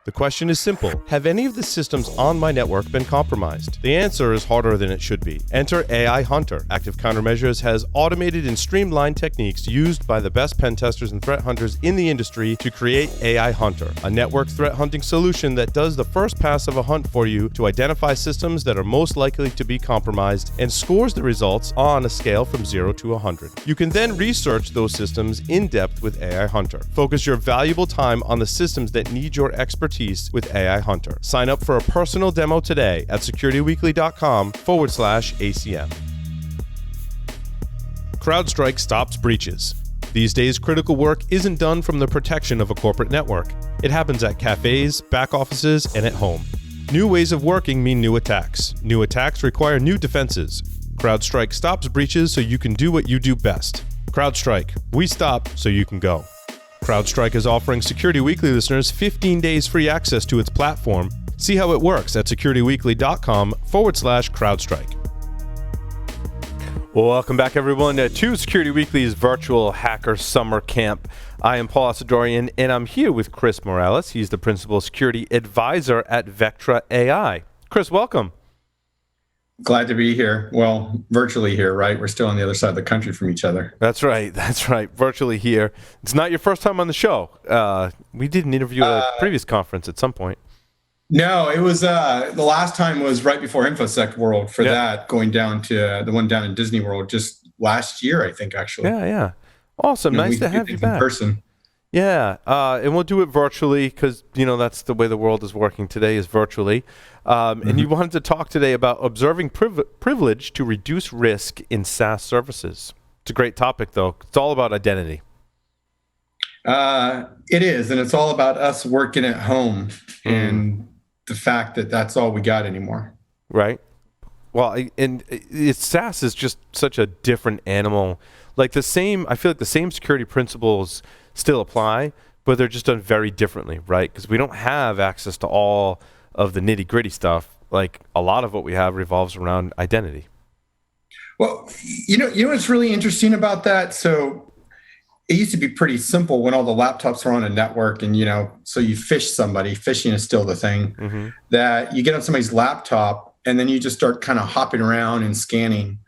The question is simple. Have any of the systems on my network been compromised? The answer is harder than it should be. Enter AI Hunter. Active Countermeasures has automated and streamlined techniques used by the best pen testers and threat hunters in the industry to create AI Hunter, a network threat hunting solution that does the first pass of a hunt for you to identify systems that are most likely to be compromised and scores the results on a scale from 0 to 100. You can then research those systems in depth with AI Hunter. Focus your valuable time on the systems that need your expertise with AI Hunter. Sign up for a personal demo today at securityweekly.com/ACM. CrowdStrike stops breaches. These days, critical work isn't done from the protection of a corporate network. It happens at cafes, back offices, and at home. New ways of working mean new attacks. New attacks require new defenses. CrowdStrike stops breaches so you can do what you do best. CrowdStrike, we stop so you can go. CrowdStrike is offering Security Weekly listeners 15 days free access to its platform. See how it works at securityweekly.com/CrowdStrike. Welcome back, everyone, to Security Weekly's virtual hacker summer camp. I am Paul Asadorian, and I'm here with Chris Morales. He's the principal security advisor at Vectra AI. Chris, welcome. Glad to be here. Well, virtually here, right? We're still on the other side of the country from each other. That's right. Virtually here. It's not your first time on the show. We did an interview at a previous conference at some point. No, it was the last time was right before InfoSec World for that, going down to the one down in Disney World just last year, I think, actually. Yeah. Awesome. Nice to have you back. In person. Yeah, and we'll do it virtually because, that's the way the world is working today, is virtually. And you wanted to talk today about observing privilege to reduce risk in SaaS services. It's a great topic, though. It's all about identity. It is, and it's all about us working at home and the fact that that's all we got anymore. Right. Well, and SaaS is just such a different animal. I feel like the same security principles still apply, but they're just done very differently, right? Because we don't have access to all of the nitty-gritty stuff. Like, a lot of what we have revolves around identity. Well, you know what's really interesting about that? So it used to be pretty simple when all the laptops were on a network and, so you phish somebody. Phishing is still the thing. That you get on somebody's laptop and then you just start kind of hopping around and scanning.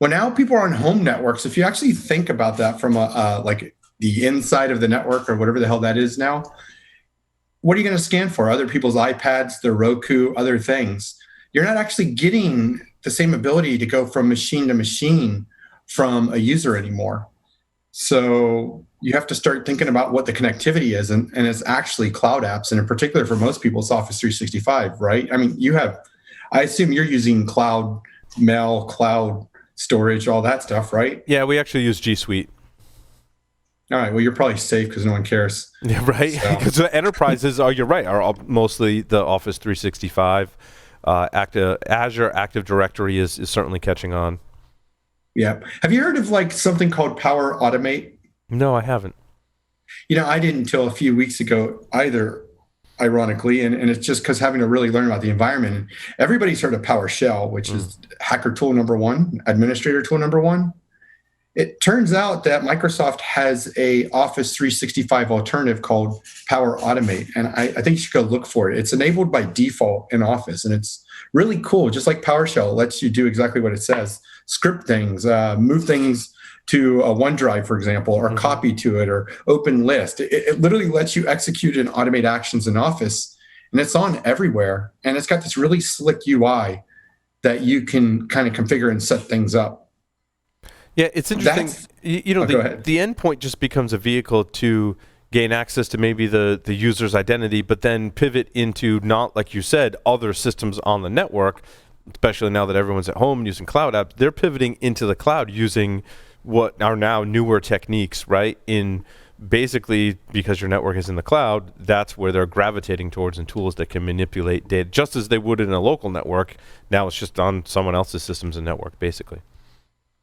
Well, now people are on home networks. If you actually think about that from the inside of the network or whatever the hell that is now, what are you going to scan for? Other people's iPads, their Roku, other things. You're not actually getting the same ability to go from machine to machine from a user anymore. So you have to start thinking about what the connectivity is, and it's actually cloud apps, and in particular for most people, it's Office 365, right? I mean, I assume you're using cloud mail, cloud storage, all that stuff, right? Yeah, we actually use G Suite. All right. Well, you're probably safe because no one cares. Yeah, right. Because the enterprises you're right, are all mostly the Office 365. Azure Active Directory is certainly catching on. Yeah. Have you heard of something called Power Automate? No, I haven't. I didn't until a few weeks ago either, ironically, and it's just because having to really learn about the environment. And everybody's heard of PowerShell, which is hacker tool number one, administrator tool number one. It turns out that Microsoft has a Office 365 alternative called Power Automate, and I think you should go look for it. It's enabled by default in Office, and it's really cool. Just like PowerShell, it lets you do exactly what it says. Script things, move things to a OneDrive, for example, or copy to it, or open list. It literally lets you execute and automate actions in Office, and it's on everywhere. And it's got this really slick UI that you can kind of configure and set things up. Yeah, it's interesting. The endpoint just becomes a vehicle to gain access to maybe the user's identity, but then pivot into, not like you said, other systems on the network, especially now that everyone's at home using cloud apps. They're pivoting into the cloud using what are now newer techniques, right? In basically, because your network is in the cloud, that's where they're gravitating towards, and tools that can manipulate data just as they would in a local network. Now it's just on someone else's systems and network, basically.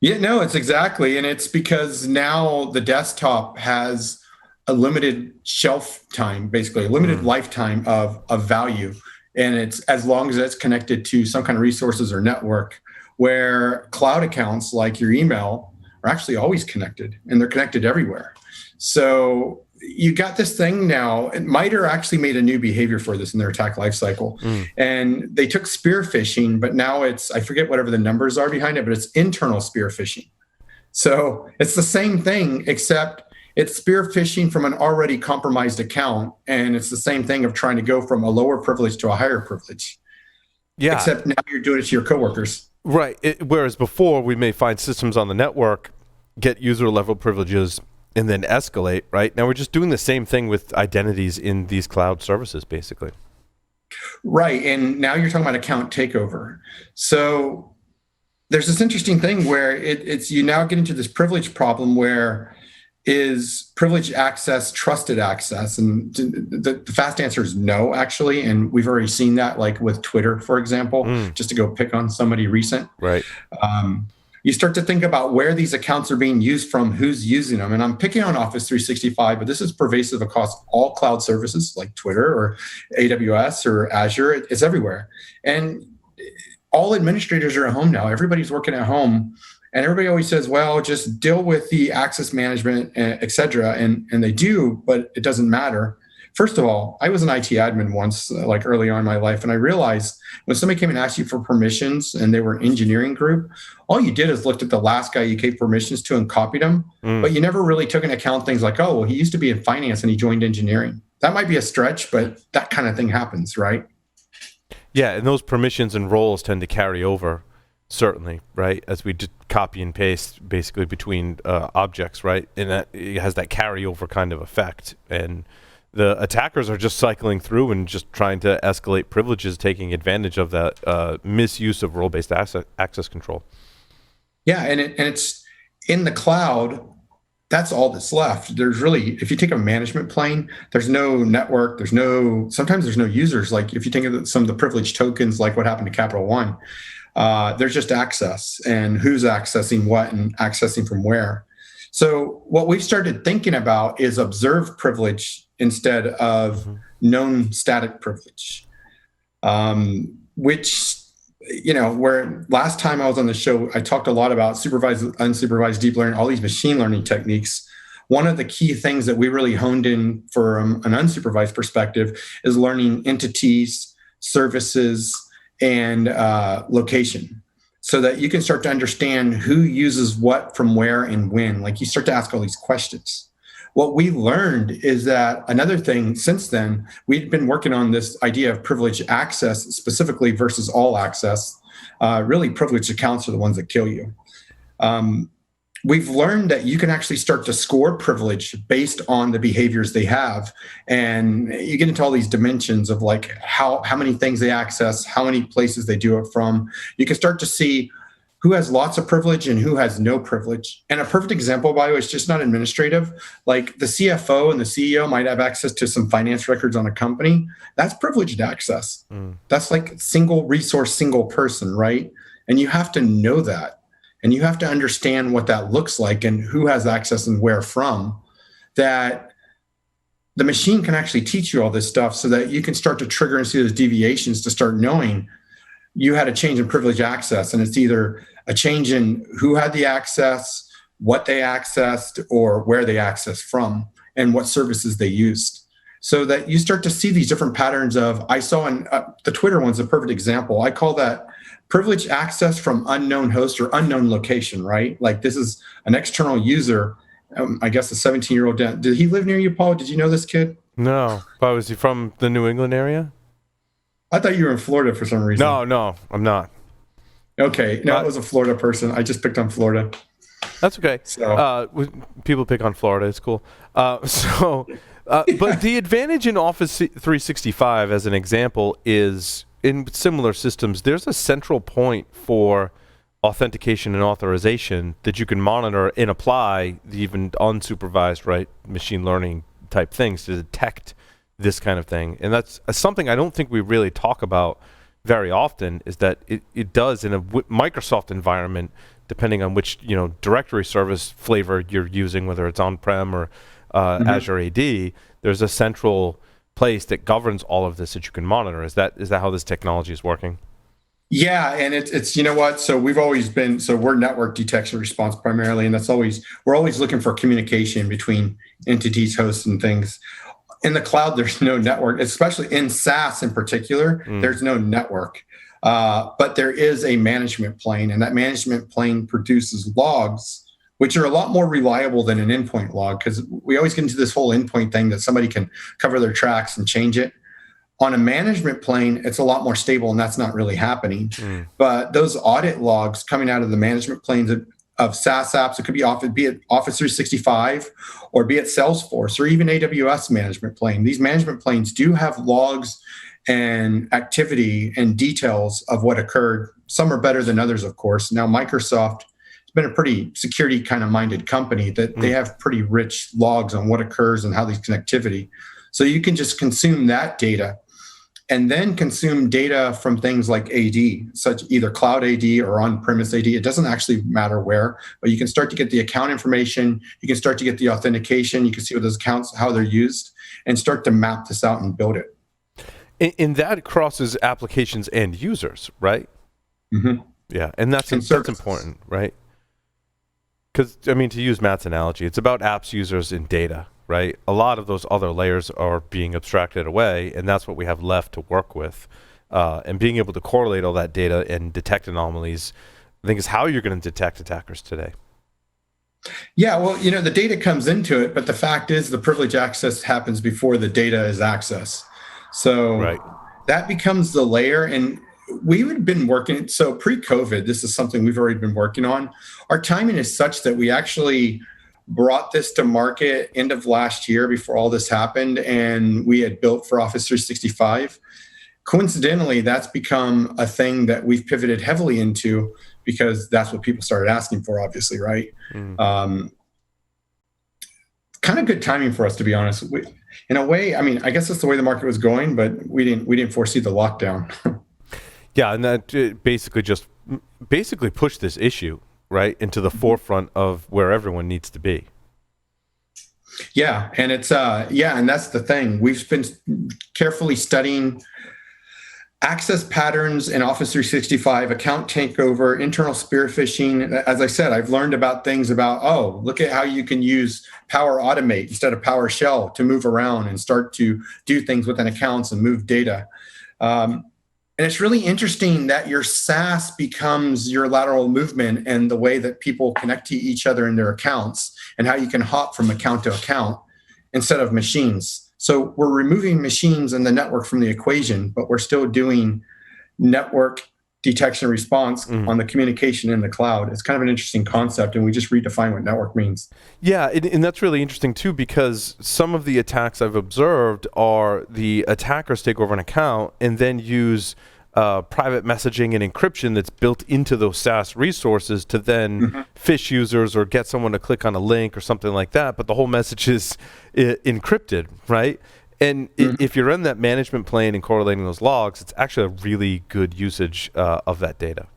Yeah, no, it's exactly. And it's because now the desktop has a limited shelf time, basically a limited lifetime of value. And it's as long as it's connected to some kind of resources or network, where cloud accounts like your email are actually always connected, and they're connected everywhere. So you got this thing now, and MITRE actually made a new behavior for this in their attack lifecycle. And they took spear phishing, but now it's, I forget whatever the numbers are behind it, but it's internal spear phishing. So it's the same thing, except it's spear phishing from an already compromised account. And it's the same thing of trying to go from a lower privilege to a higher privilege. Yeah. Except now you're doing it to your coworkers. Right. Whereas before, we may find systems on the network, get user level privileges, and then escalate, right? Now we're just doing the same thing with identities in these cloud services, basically. Right. And now you're talking about account takeover. So there's this interesting thing where it's you now get into this privilege problem where is privileged access trusted access? And the fast answer is no, actually. And we've already seen that, like with Twitter, for example, just to go pick on somebody recent. Right. You start to think about where these accounts are being used from, who's using them. And I'm picking on Office 365, but this is pervasive across all cloud services like Twitter or AWS or Azure. It's everywhere. And all administrators are at home now. Everybody's working at home. And everybody always says, well, just deal with the access management, et cetera. And they do, but it doesn't matter. First of all, I was an IT admin once, like early on in my life, and I realized when somebody came and asked you for permissions and they were an engineering group, all you did is looked at the last guy you gave permissions to and copied them, but you never really took into account things like, oh, well, he used to be in finance and he joined engineering. That might be a stretch, but that kind of thing happens, right? Yeah, and those permissions and roles tend to carry over, certainly, right? As we just copy and paste basically between objects, right? And that it has that carryover kind of effect. And the attackers are just cycling through and just trying to escalate privileges, taking advantage of that misuse of role-based access control. Yeah, and it's in the cloud. That's all that's left. There's really, if you take a management plane, there's no network. Sometimes there's no users. Like if you think of some of the privileged tokens, like what happened to Capital One, there's just access and who's accessing what and accessing from where. So what we've started thinking about is observed privilege instead of known static privilege, which, where last time I was on the show, I talked a lot about supervised, unsupervised deep learning, all these machine learning techniques. One of the key things that we really honed in for an unsupervised perspective is learning entities, services, and location, so that you can start to understand who uses what from where and when. Like you start to ask all these questions. What we learned is that another thing since then, we've been working on this idea of privileged access specifically versus all access. Really, privileged accounts are the ones that kill you. We've learned that you can actually start to score privilege based on the behaviors they have. And you get into all these dimensions of like how many things they access, how many places they do it from. You can start to see who has lots of privilege and who has no privilege. And a perfect example, by the way, is just not administrative. Like the CFO and the CEO might have access to some finance records on a company. That's privileged access. That's like single resource, single person, right? And you have to know that. And you have to understand what that looks like and who has access and where from, that the machine can actually teach you all this stuff so that you can start to trigger and see those deviations to start knowing you had a change in privileged access. And it's either a change in who had the access, what they accessed, or where they accessed from, and what services they used. So that you start to see these different patterns of, I saw in the Twitter one's a perfect example. I call that privileged access from unknown host or unknown location, right? Like this is an external user, I guess a 17-year-old. Did he live near you, Paul? Did you know this kid? No. But was he from the New England area? I thought you were in Florida for some reason. No, I'm not. Okay. No, it was a Florida person. I just picked on Florida. That's okay. So. People pick on Florida. It's cool. But the advantage in Office 365, as an example, is in similar systems, there's a central point for authentication and authorization that you can monitor and apply the even unsupervised, right, machine learning type things to detect this kind of thing. And that's something I don't think we really talk about very often, is that it does in a Microsoft environment, depending on which directory service flavor you're using, whether it's on-prem or Azure AD, there's a central place that governs all of this that you can monitor. Is that how this technology is working? Yeah, and it's you know what? So we've always been so we're network detection response primarily, and we're always looking for communication between entities, hosts, and things. In the cloud, there's no network, especially in SaaS in particular. There's no network, but there is a management plane, and that management plane produces logs, which are a lot more reliable than an endpoint log because we always get into this whole endpoint thing that somebody can cover their tracks and change it. On a management plane, it's a lot more stable, and that's not really happening. But those audit logs coming out of the management planes of SaaS apps, it could be it Office 365 or be it Salesforce or even AWS management plane. These management planes do have logs and activity and details of what occurred. Some are better than others, of course. Now, Microsoft has been a pretty security kind of minded company that they have pretty rich logs on what occurs and how these connectivity. So you can just consume that data and then consume data from things like AD, such either cloud AD or on-premise AD. It doesn't actually matter where, but you can start to get the account information. You can start to get the authentication. You can see what those accounts, how they're used, and start to map this out and build it. And that crosses applications and users, right? Mm-hmm. Yeah, and that's important, right? Because, I mean, to use Matt's analogy, it's about apps, users, and data, right? A lot of those other layers are being abstracted away, and that's what we have left to work with. And being able to correlate all that data and detect anomalies, I think, is how you're going to detect attackers today. Yeah, well, the data comes into it, but the fact is the privilege access happens before the data is accessed. So that becomes the layer. And we've been working, so pre-COVID, this is something we've already been working on. Our timing is such that we actually brought this to market end of last year before all this happened, and we had built for Office 365. Coincidentally, that's become a thing that we've pivoted heavily into because that's what people started asking for, obviously, right? Kind of good timing for us, to be honest. In a way, I mean, I guess that's the way the market was going, but we didn't foresee the lockdown. Yeah, and that basically pushed this issue right into the forefront of where everyone needs to be. Yeah, and it's and that's the thing. We've been carefully studying access patterns in Office 365, account takeover, internal spear phishing. As I said, I've learned about things about, look at how you can use Power Automate instead of PowerShell to move around and start to do things within accounts and move data. And it's really interesting that your SaaS becomes your lateral movement and the way that people connect to each other in their accounts and how you can hop from account to account instead of machines. So we're removing machines and the network from the equation, but we're still doing network detection and response on the communication in the cloud. It's kind of an interesting concept, and we just redefine what network means. Yeah, and that's really interesting too, because some of the attacks I've observed are the attackers take over an account and then use private messaging and encryption that's built into those SaaS resources to then phish users or get someone to click on a link or something like that, but the whole message is encrypted, right? And if you're in that management plane and correlating those logs, it's actually a really good usage of that data.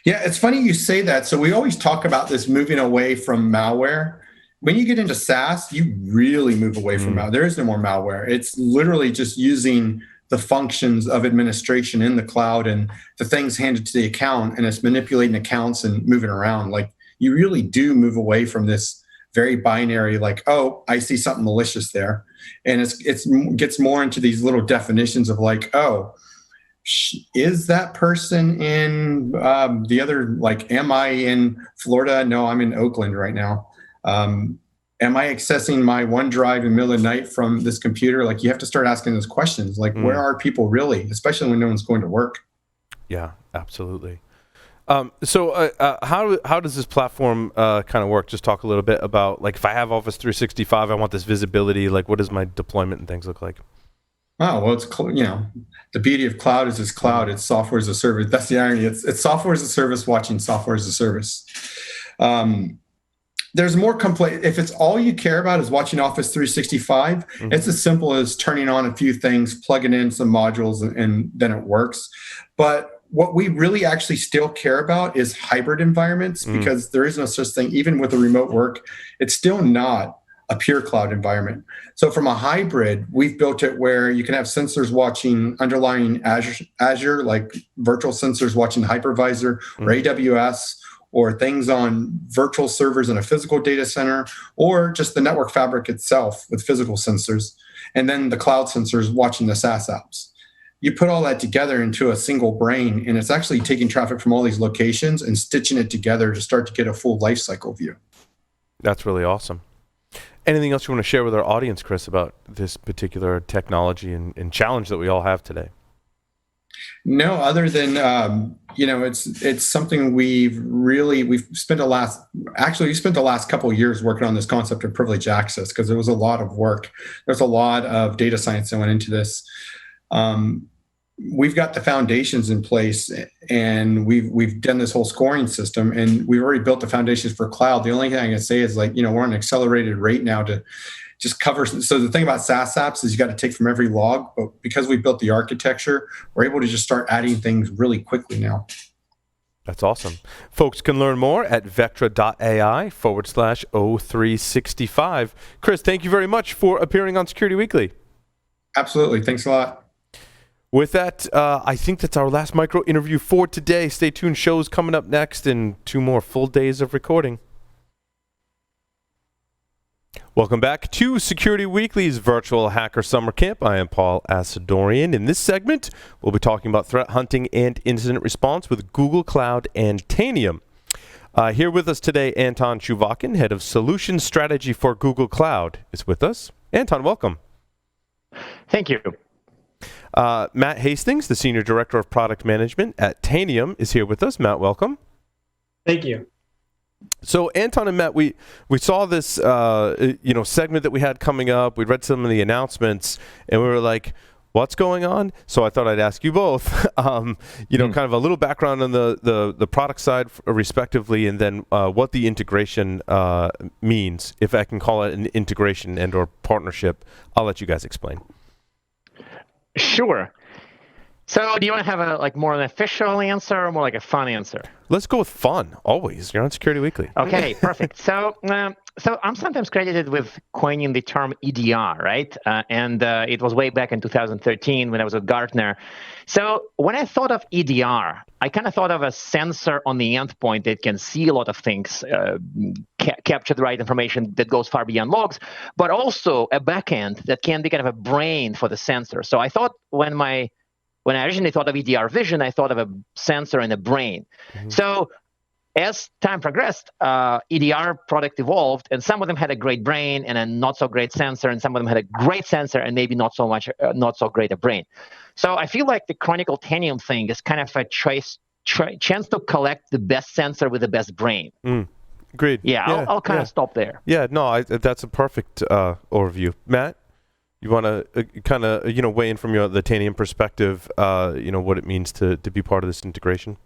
Yeah, it's funny you say that. So we always talk about this moving away from malware. When you get into SaaS, you really move away from malware. There is no more malware. It's literally just using the functions of administration in the cloud and the things handed to the account, and it's manipulating accounts and moving around. Like, you really do move away from this very binary, like, oh, I see something malicious there. And it gets more into these little definitions of like, oh, is that person in the other, like, am I in Florida? No, I'm in Oakland right now. Am I accessing my OneDrive in the middle of the night from this computer? Like, you have to start asking those questions. Like, where are people really, especially when no one's going to work? Yeah, absolutely. So how does this platform kind of work? Just talk a little bit about, like, if I have Office 365, I want this visibility, like, what does my deployment and things look like? Oh, well, it's, the beauty of cloud is it's cloud. It's software as a service. That's the irony. It's software as a service watching software as a service. There's more complex. If it's all you care about is watching Office 365, it's as simple as turning on a few things, plugging in some modules, and then it works. But what we really actually still care about is hybrid environments, because there is no such thing, even with the remote work, it's still not a pure cloud environment. So from a hybrid, we've built it where you can have sensors watching underlying Azure, like virtual sensors watching the hypervisor or AWS, or things on virtual servers in a physical data center, or just the network fabric itself with physical sensors, and then the cloud sensors watching the SaaS apps. You put all that together into a single brain, and it's actually taking traffic from all these locations and stitching it together to start to get a full life cycle view. That's really awesome. Anything else you want to share with our audience, Chris, about this particular technology and challenge that we all have today? No, other than it's something we've spent the last couple of years working on this concept of privileged access, because there was a lot of work. There's a lot of data science that went into this. We've got the foundations in place, and we've done this whole scoring system, and we've already built the foundations for cloud. The only thing I can say is, we're on an accelerated rate now to just cover. So the thing about SaaS apps is you got to take from every log, but because we built the architecture, we're able to just start adding things really quickly now. That's awesome. Folks can learn more at vectra.ai/O365. Chris, thank you very much for appearing on Security Weekly. Absolutely. Thanks a lot. With that, I think that's our last micro interview for today. Stay tuned. Shows coming up next and 2 more full days of recording. Welcome back to Security Weekly's Virtual Hacker Summer Camp. I am Paul Asadorian. In this segment, we'll be talking about threat hunting and incident response with Google Cloud and Tanium. Here with us today, Anton Chuvakin, Head of Solution Strategy for Google Cloud, is with us. Anton, welcome. Thank you. Matt Hastings, the Senior Director of Product Management at Tanium, is here with us. Matt, welcome. Thank you. So Anton and Matt, we saw this segment that we had coming up. We read some of the announcements, and we were like, what's going on? So I thought I'd ask you both, kind of a little background on the product side respectively, and then what the integration means, if I can call it an integration and or partnership. I'll let you guys explain. Sure. So do you want to have a more an official answer or more like a fun answer? Let's go with fun, always. You're on Security Weekly. Okay, perfect. So I'm sometimes credited with coining the term EDR, right? And it was way back in 2013 when I was at Gartner. So when I thought of EDR, I kind of thought of a sensor on the endpoint that can see a lot of things, capture the right information that goes far beyond logs, but also a backend that can be kind of a brain for the sensor. So I thought when I originally thought of EDR vision, I thought of a sensor and a brain. Mm-hmm. So as time progressed, EDR product evolved, and some of them had a great brain and a not so great sensor, and some of them had a great sensor and maybe not so great a brain. So I feel like the Chronicle Tanium thing is kind of a chance to collect the best sensor with the best brain. Agreed. Yeah, I'll kind of stop there. Yeah, no, that's a perfect overview. Matt, you want to kind of weigh in from the Tanium perspective, what it means to be part of this integration?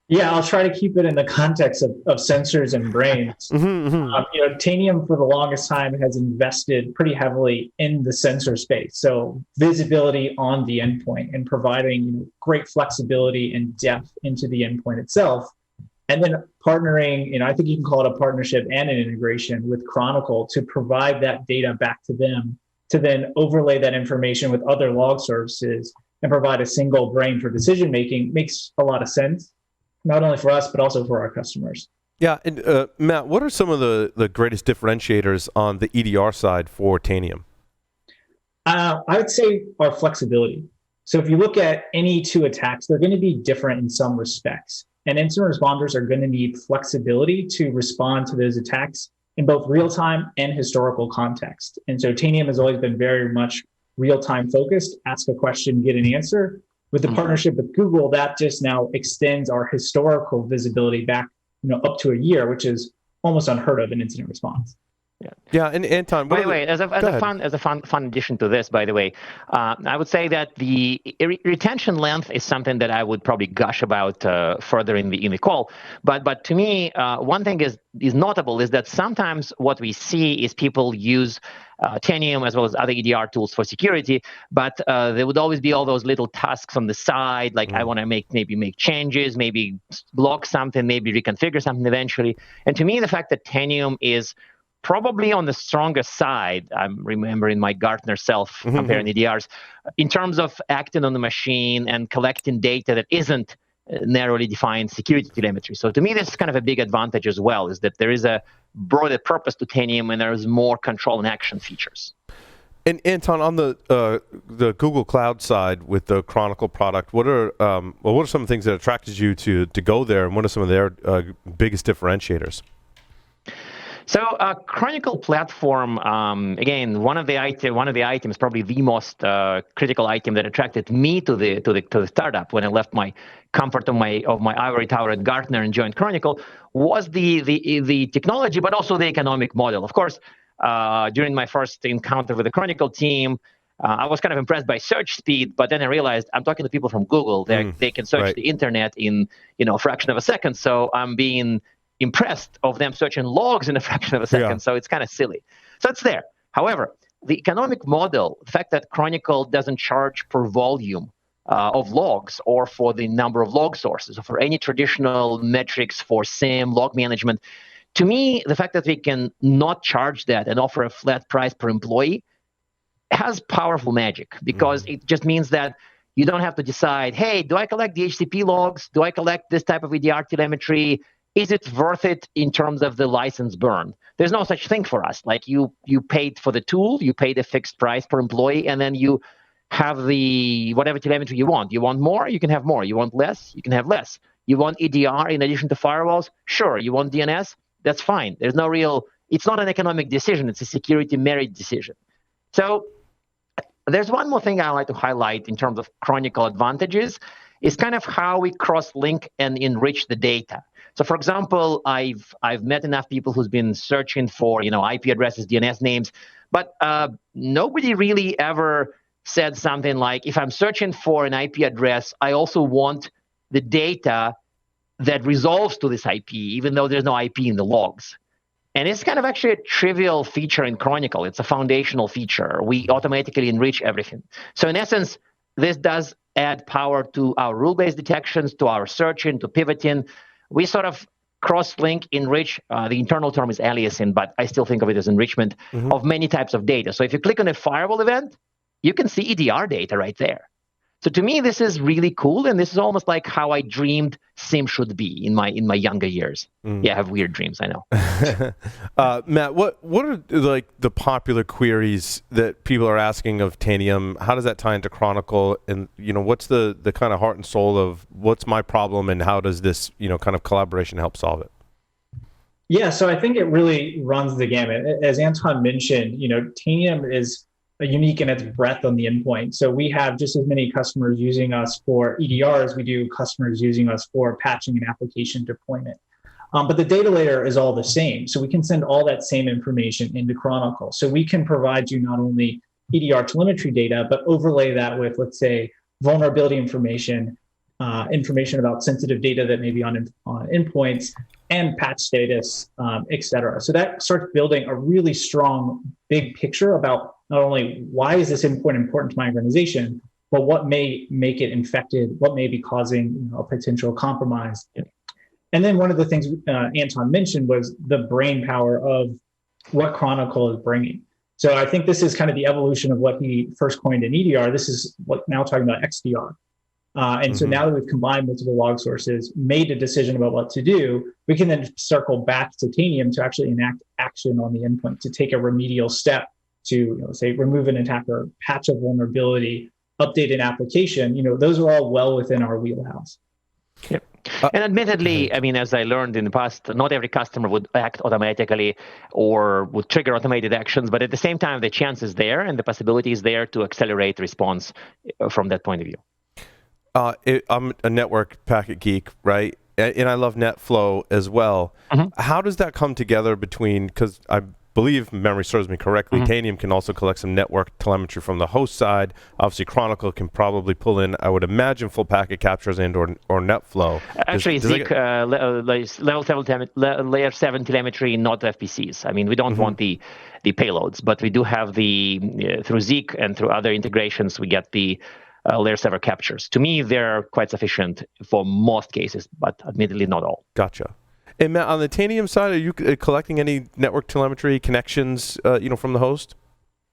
Yeah, I'll try to keep it in the context of sensors and brains. Tanium for the longest time has invested pretty heavily in the sensor space. So visibility on the endpoint and providing great flexibility and depth into the endpoint itself. And then partnering, I think you can call it a partnership and an integration with Chronicle to provide that data back to them, to then overlay that information with other log services and provide a single brain for decision making makes a lot of sense. Not only for us, but also for our customers. Yeah, and Matt, what are some of the greatest differentiators on the EDR side for Tanium? I would say our flexibility. So if you look at any 2 attacks, they're going to be different in some respects. And incident responders are going to need flexibility to respond to those attacks in both real-time and historical context. And so Tanium has always been very much real-time focused, ask a question, get an answer. With the partnership with Google, that just now extends our historical visibility back, up to a year, which is almost unheard of in incident response. Yeah, and Anton, by the way, as a fun addition to this, by the way, I would say that the retention length is something that I would probably gush about further in the call. But to me, one thing is notable is that sometimes what we see is people use Tanium as well as other EDR tools for security, but there would always be all those little tasks on the side, like I want to make changes, maybe block something, maybe reconfigure something eventually. And to me, the fact that Tanium is probably on the stronger side. I'm remembering my Gartner self comparing EDRs in terms of acting on the machine and collecting data that isn't narrowly defined security telemetry. So to me, this is kind of a big advantage as well, is that there is a broader purpose to Tanium and there's more control and action features. And Anton, on the Google Cloud side with the Chronicle product, what are some of the things that attracted you to go there, and what are some of their biggest differentiators? So Chronicle platform, again, one of the items, probably the most critical item that attracted me to the startup when I left my comfort of my ivory tower at Gartner and joined Chronicle, was the technology, but also the economic model. Of course, during my first encounter with the Chronicle team, I was kind of impressed by search speed, but then I realized I'm talking to people from Google. They can search the internet in a fraction of a second. So I'm being impressed of them searching logs in a fraction of a second. So it's kind of silly. So it's there. However, the economic model, the fact that Chronicle doesn't charge per volume of logs or for the number of log sources or for any traditional metrics for SIEM log management, to me, the fact that we can not charge that and offer a flat price per employee has powerful magic, because it just means that you don't have to decide, hey, do I collect the HCP logs? Do I collect this type of EDR telemetry? Is it worth it in terms of the license burn? There's no such thing for us. Like you paid for the tool, you paid a fixed price per employee, and then you have the whatever telemetry you want. You want more, you can have more. You want less, you can have less. You want EDR in addition to firewalls? Sure. You want DNS? That's fine. There's no it's not an economic decision. It's a security merit decision. So there's one more thing I like to highlight in terms of Chronicle advantages, is kind of how we cross-link and enrich the data. So for example, I've met enough people who's been searching for, IP addresses, DNS names, but nobody really ever said something like, if I'm searching for an IP address, I also want the data that resolves to this IP, even though there's no IP in the logs. And it's kind of actually a trivial feature in Chronicle. It's a foundational feature. We automatically enrich everything. So in essence, this does add power to our rule-based detections, to our searching, to pivoting. We sort of cross-link, enrich. The internal term is aliasing, but I still think of it as enrichment of many types of data. So if you click on a firewall event, you can see EDR data right there. So to me, this is really cool, and this is almost like how I dreamed SIEM should be in my younger years. Yeah, I have weird dreams, I know. Matt, what are like the popular queries that people are asking of Tanium? How does that tie into Chronicle? And what's the kind of heart and soul of what's my problem, and how does this kind of collaboration help solve it? Yeah, so I think it really runs the gamut. As Anton mentioned, Tanium is unique in its breadth on the endpoint. So we have just as many customers using us for EDR as we do customers using us for patching and application deployment. But the data layer is all the same. So we can send all that same information into Chronicle. So we can provide you not only EDR telemetry data, but overlay that with, let's say, vulnerability information, information about sensitive data that may be on endpoints, and patch status, et cetera. So that starts building a really strong, big picture about not only why is this endpoint important to my organization, but what may make it infected, what may be causing a potential compromise. And then one of the things Anton mentioned was the brain power of what Chronicle is bringing. So I think this is kind of the evolution of what he first coined in EDR. This is what now talking about XDR. And so now that we've combined multiple log sources, made a decision about what to do, we can then circle back to Tanium to actually enact action on the endpoint, to take a remedial step to, say, remove an attacker, patch a vulnerability, update an application. Those are all well within our wheelhouse. Yep. And admittedly, I mean, as I learned in the past, not every customer would act automatically or would trigger automated actions, but at the same time, the chance is there and the possibility is there to accelerate response from that point of view. I'm a network packet geek, right? And I love NetFlow as well. How does that come together because I believe, memory serves me correctly, Tanium can also collect some network telemetry from the host side. Obviously, Chronicle can probably pull in, I would imagine, full packet captures and or NetFlow. Actually, Zeek, layer 7 telemetry, not FPCs. I mean, we don't want the payloads, but we do have through Zeek and through other integrations, we get the layer 7 captures. To me, they're quite sufficient for most cases, but admittedly not all. Gotcha. And Matt, on the Tanium side, are you collecting any network telemetry connections, from the host?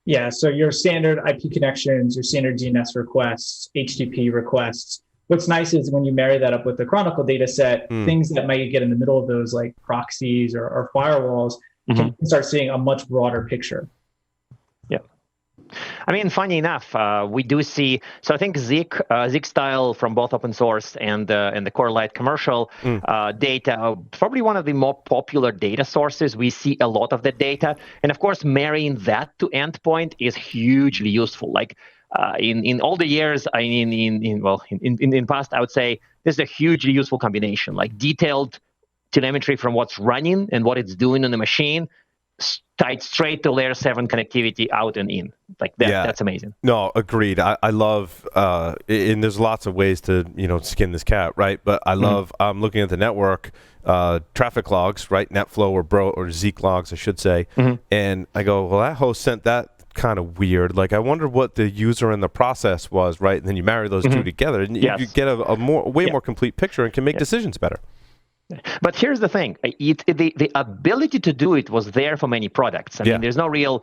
Yeah, so your standard IP connections, your standard DNS requests, HTTP requests. What's nice is when you marry that up with the Chronicle data set, things that might get in the middle of those like proxies or firewalls, you can start seeing a much broader picture. Yeah. I mean, funny enough, we do see. So I think Zeek style from both open source and the Corelight commercial data, probably one of the more popular data sources. We see a lot of that data, and of course, marrying that to endpoint is hugely useful. Like in all the years, in past, I would say this is a hugely useful combination. Like detailed telemetry from what's running and what it's doing on the machine, tied straight to layer 7 connectivity out and in. Like that, that's amazing. No, agreed. I love, and there's lots of ways to, skin this cat, right? But I love, I'm looking at the network, traffic logs, right? NetFlow or Zeek logs, I should say. And I go, well, that host sent that kind of weird. Like, I wonder what the user and the process was, right? And then you marry those two together and you get a way more complete picture and can make decisions better. But here's the thing. The ability to do it was there for many products. I mean, there's no real,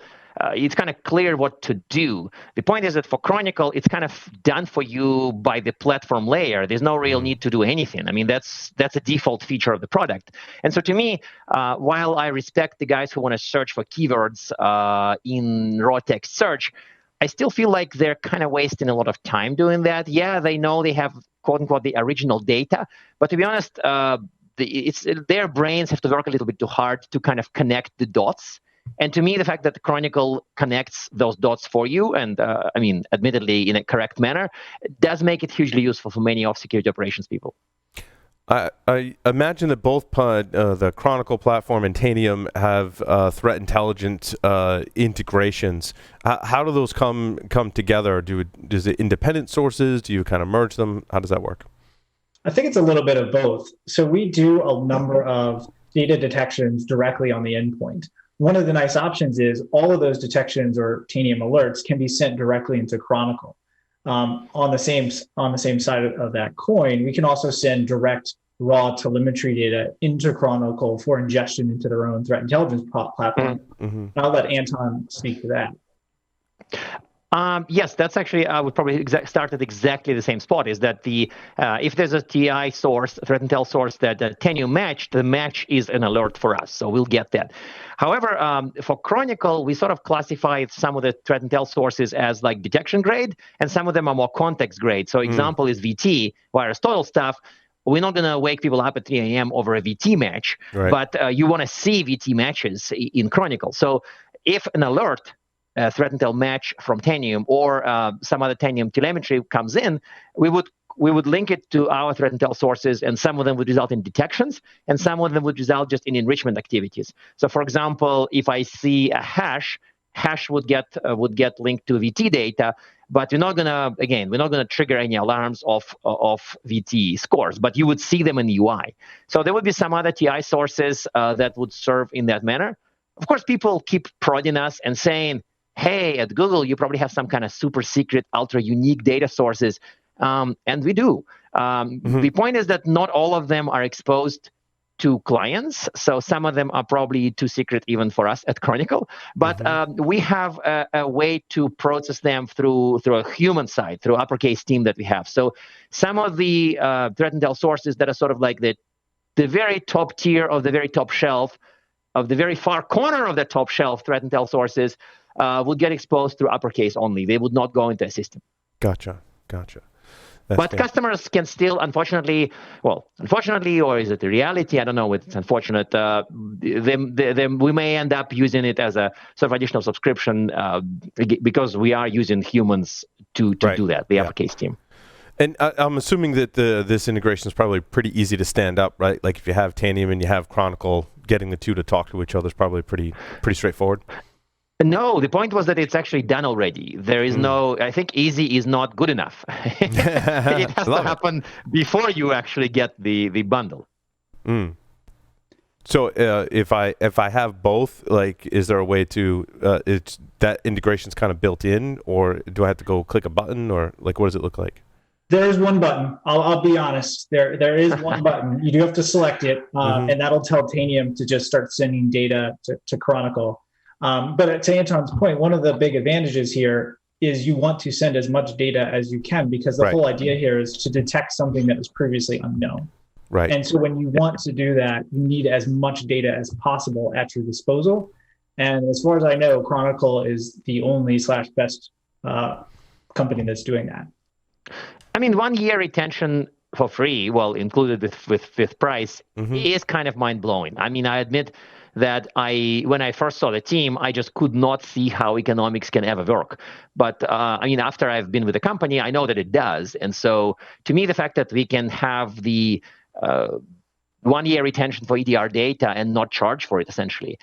it's kind of clear what to do. The point is that for Chronicle, it's kind of done for you by the platform layer. There's no real need to do anything. I mean, that's a default feature of the product. And so to me, while I respect the guys who want to search for keywords in raw text search, I still feel like they're kind of wasting a lot of time doing that. Yeah, they know they have, quote unquote, the original data. But to be honest, their brains have to work a little bit too hard to kind of connect the dots. And to me, the fact that the Chronicle connects those dots for you, and admittedly in a correct manner, does make it hugely useful for many of security operations people. I imagine that both the Chronicle platform and Tanium have threat intelligence integrations. How do those come together? Is it independent sources? Do you kind of merge them? How does that work? I think it's a little bit of both. So we do a number of data detections directly on the endpoint. One of the nice options is all of those detections or Tanium alerts can be sent directly into Chronicle. On the same side of that coin, we can also send direct raw telemetry data into Chronicle for ingestion into their own threat intelligence platform. I'll let Anton speak to that. Yes, that's actually, I would probably start at exactly the same spot, is that if there's a TI source, threat intel source that Tanium matched, the match is an alert for us, so we'll get that. However, for Chronicle, we sort of classified some of the threat intel sources as like detection grade, and some of them are more context grade. So example is VT, virus total stuff. We're not going to wake people up at 3 a.m. over a VT match, but you want to see VT matches in Chronicle. So if an alert, threat intel match from Tanium or some other Tanium telemetry comes in, we would link it to our threat intel sources, and some of them would result in detections, and some of them would result just in enrichment activities. So, for example, if I see a hash would get linked to VT data, but we're not gonna trigger any alarms of VT scores, but you would see them in the UI. So there would be some other TI sources that would serve in that manner. Of course, people keep prodding us and saying, hey, at Google, you probably have some kind of super secret, ultra unique data sources. And we do. The point is that not all of them are exposed to clients. So some of them are probably too secret even for us at Chronicle. But we have a way to process them through a human side, through uppercase team that we have. So some of the threat intel sources that are sort of like the very top tier of the very top shelf, of the very far corner of the top shelf threat intel sources, would get exposed through uppercase only. They would not go into a system. Gotcha. But customers can still, unfortunately, or is it the reality? I don't know if it's unfortunate. We may end up using it as a sort of additional subscription because we are using humans to do that, the uppercase team. And I'm assuming that this integration is probably pretty easy to stand up, right? Like if you have Tanium and you have Chronicle, getting the two to talk to each other is probably pretty straightforward. No, the point was that it's actually done already. There is I think easy is not good enough. It has to happen before you actually get the bundle. So if I have both, like, is there a way to, that integration's kind of built in, or do I have to go click a button, or like, what does it look like? There's one button. I'll be honest. There is one button. You do have to select it, and that'll tell Tanium to just start sending data to Chronicle. But to Anton's point, one of the big advantages here is you want to send as much data as you can, because the whole idea here is to detect something that was previously unknown. Right. And so when you want to do that, you need as much data as possible at your disposal. And as far as I know, Chronicle is the only / best company that's doing that. I mean, 1 year retention for free, well, included with price, is kind of mind-blowing. I mean, I admit that when I first saw the team, I just could not see how economics can ever work. But I mean, after I've been with the company, I know that it does. And so to me, the fact that we can have the 1 year retention for EDR data and not charge for it, essentially,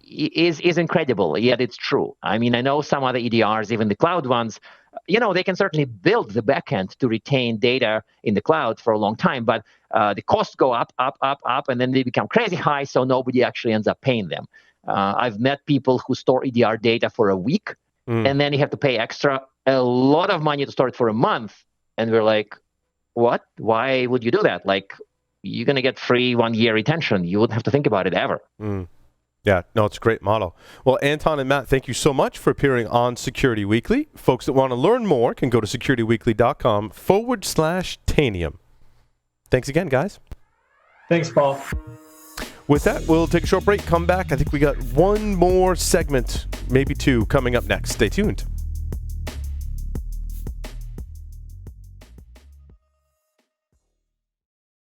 is incredible. Yet it's true. I mean, I know some other EDRs, even the cloud ones, they can certainly build the backend to retain data in the cloud for a long time, but the costs go up, and then they become crazy high, so nobody actually ends up paying them. I've met people who store EDR data for a week, and then you have to pay a lot of money to store it for a month, and we're like, what? Why would you do that? Like, you're going to get free 1 year retention. You wouldn't have to think about it ever. Yeah, no, it's a great model. Well, Anton and Matt, thank you so much for appearing on Security Weekly. Folks that want to learn more can go to securityweekly.com/Tanium. Thanks again, guys. Thanks, Paul. With that, we'll take a short break, come back. I think we got one more segment, maybe two, coming up next. Stay tuned.